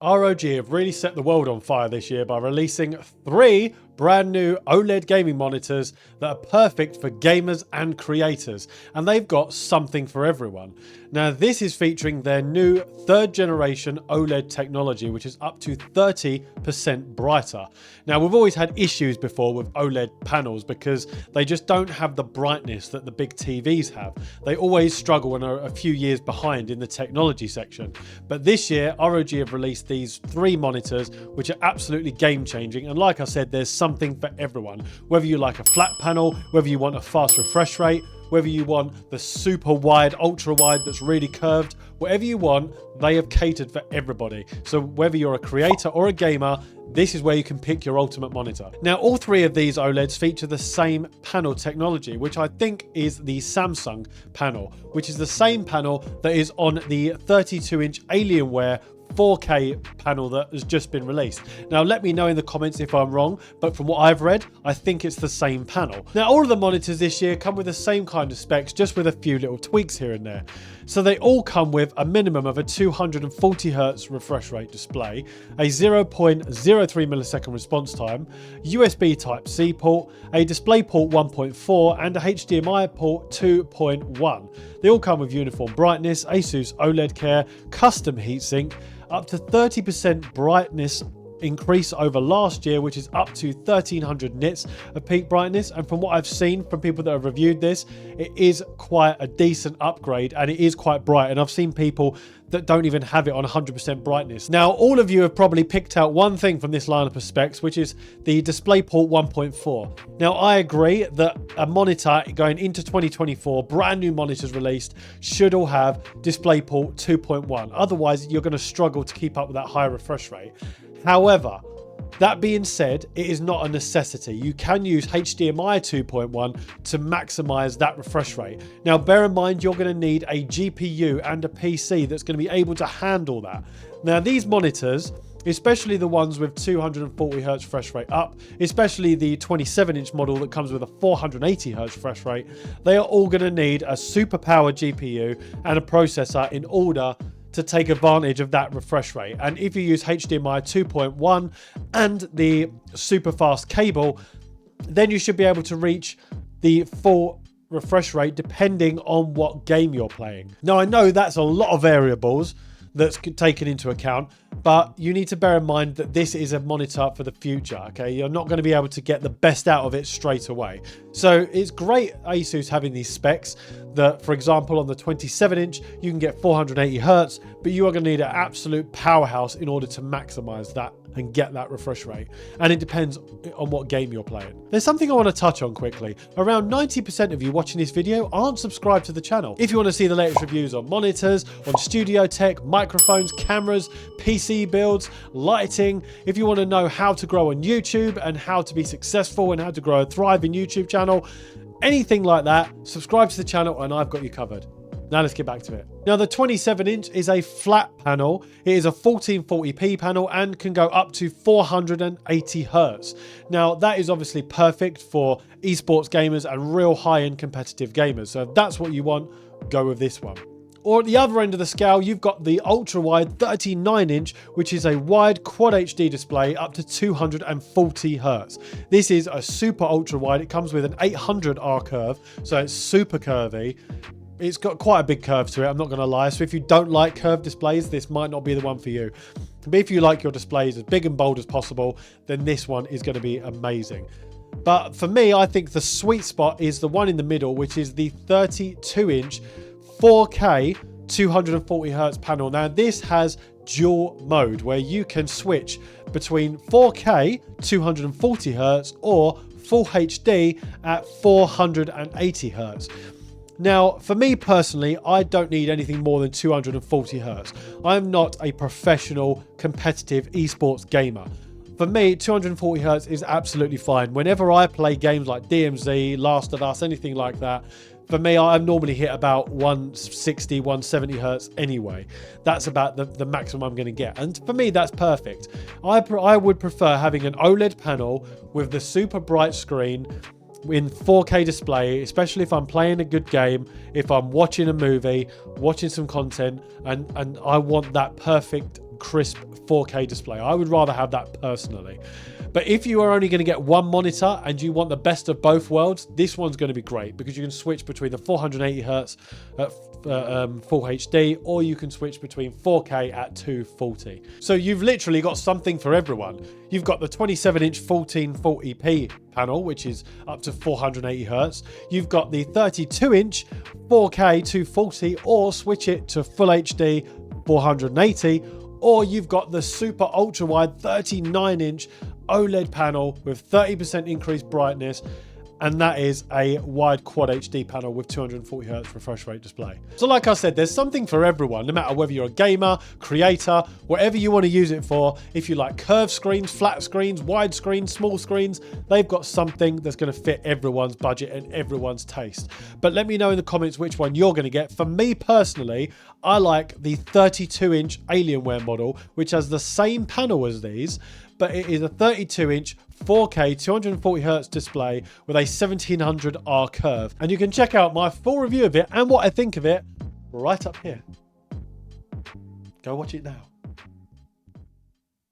ROG have really set the world on fire this year by releasing 3 brand new OLED gaming monitors that are perfect for gamers and creators, and they've got something for everyone. Now this is featuring their new 3rd generation OLED technology, which is up to 30% brighter. Now we've always had issues before with OLED panels because they just don't have the brightness that the big TVs have. They always struggle and are a few years behind in the technology section. But this year ROG have released these 3 monitors which are absolutely game changing, and like I said, there's something for everyone. Whether you like a flat panel, whether you want a fast refresh rate, whether you want the super wide, ultra wide that's really curved, whatever you want, they have catered for everybody. So whether you're a creator or a gamer, this is where you can pick your ultimate monitor. Now, all 3 of these OLEDs feature the same panel technology, which I think is the Samsung panel, which is the same panel that is on the 32-inch Alienware 4K panel that has just been released. Now let me know in the comments if I'm wrong, but from what I've read, I think it's the same panel. Now all of the monitors this year come with the same kind of specs, just with a few little tweaks here and there. So they all come with a minimum of a 240Hz refresh rate display, a 0.03 millisecond response time, USB Type-C port, a DisplayPort 1.4 and a HDMI port 2.1. They all come with uniform brightness, ASUS OLED Care, custom heatsink, up to 30% brightness increase over last year, which is up to 1300 nits of peak brightness. And from what I've seen from people that have reviewed this, it is quite a decent upgrade and it is quite bright. And I've seen people that don't even have it on 100% brightness. Now, all of you have probably picked out one thing from this lineup of specs, which is the DisplayPort 1.4. Now, I agree that a monitor going into 2024, brand new monitors released, should all have DisplayPort 2.1. Otherwise, you're going to struggle to keep up with that high refresh rate. However, that being said, it is not a necessity. You can use HDMI 2.1 to maximize that refresh rate. Now, bear in mind, you're going to need a GPU and a PC that's going to be able to handle that. Now, these monitors, especially the ones with 240Hz refresh rate up, especially the 27-inch model that comes with a 480Hz refresh rate, they are all going to need a super powered GPU and a processor in order to take advantage of that refresh rate. And if you use HDMI 2.1 and the super fast cable, then you should be able to reach the full refresh rate depending on what game you're playing. Now, I know that's a lot of variables that's taken into account, but you need to bear in mind that this is a monitor for the future, okay? You're not going to be able to get the best out of it straight away. So it's great ASUS having these specs that, for example, on the 27-inch, you can get 480Hz, but you are going to need an absolute powerhouse in order to maximize that and get that refresh rate. And it depends on what game you're playing. There's something I want to touch on quickly. Around 90% of you watching this video aren't subscribed to the channel. If you want to see the latest reviews on monitors, on studio tech, microphones, cameras, PC builds, lighting, if you want to know how to grow on YouTube and how to be successful and how to grow a thriving YouTube channel, anything like that, subscribe to the channel and I've got you covered. Now let's get back to it. Now the 27-inch is a flat panel. It is a 1440p panel and can go up to 480Hz. Now that is obviously perfect for esports gamers and real high-end competitive gamers. So if that's what you want, go with this one. Or at the other end of the scale, you've got the ultra-wide 39-inch, which is a wide Quad HD display up to 240Hz. This is a super ultra-wide. It comes with an 800R curve, so it's super curvy. It's got quite a big curve to it, I'm not going to lie. So if you don't like curved displays, this might not be the one for you. But if you like your displays as big and bold as possible, then this one is going to be amazing. But for me, I think the sweet spot is the one in the middle, which is the 32-inch 4K 240Hz panel. Now this has dual mode where you can switch between 4K 240Hz or Full HD at 480Hz. Now, for me personally, I don't need anything more than 240Hz. I'm not a professional competitive esports gamer. For me, 240Hz is absolutely fine. Whenever I play games like DMZ, Last of Us, anything like that, for me, I normally hit about 160, 170Hz anyway. That's about the maximum I'm going to get. And for me, that's perfect. I would prefer having an OLED panel with the super bright screen in 4K display, especially if I'm playing a good game, if I'm watching a movie, watching some content, and I want that perfect crisp 4K display. I would rather have that personally. But if you are only going to get one monitor and you want the best of both worlds, this one's going to be great because you can switch between the 480Hz at full HD, or you can switch between 4K at 240. So you've literally got something for everyone. You've got the 27-inch 1440p panel, which is up to 480Hz. You've got the 32-inch 4K 240, or switch it to full HD 480, or you've got the super ultra wide 39-inch OLED panel with 30% increased brightness, and that is a wide quad HD panel with 240Hz refresh rate display. So like I said, there's something for everyone, no matter whether you're a gamer, creator, whatever you want to use it for. If you like curved screens, flat screens, wide screens, small screens, they've got something that's going to fit everyone's budget and everyone's taste. But let me know in the comments which one you're going to get. For me personally, I like the 32-inch Alienware model, which has the same panel as these, but it is a 32-inch 4K 240Hz display with a 1700R curve. And you can check out my full review of it and what I think of it right up here. Go watch it now.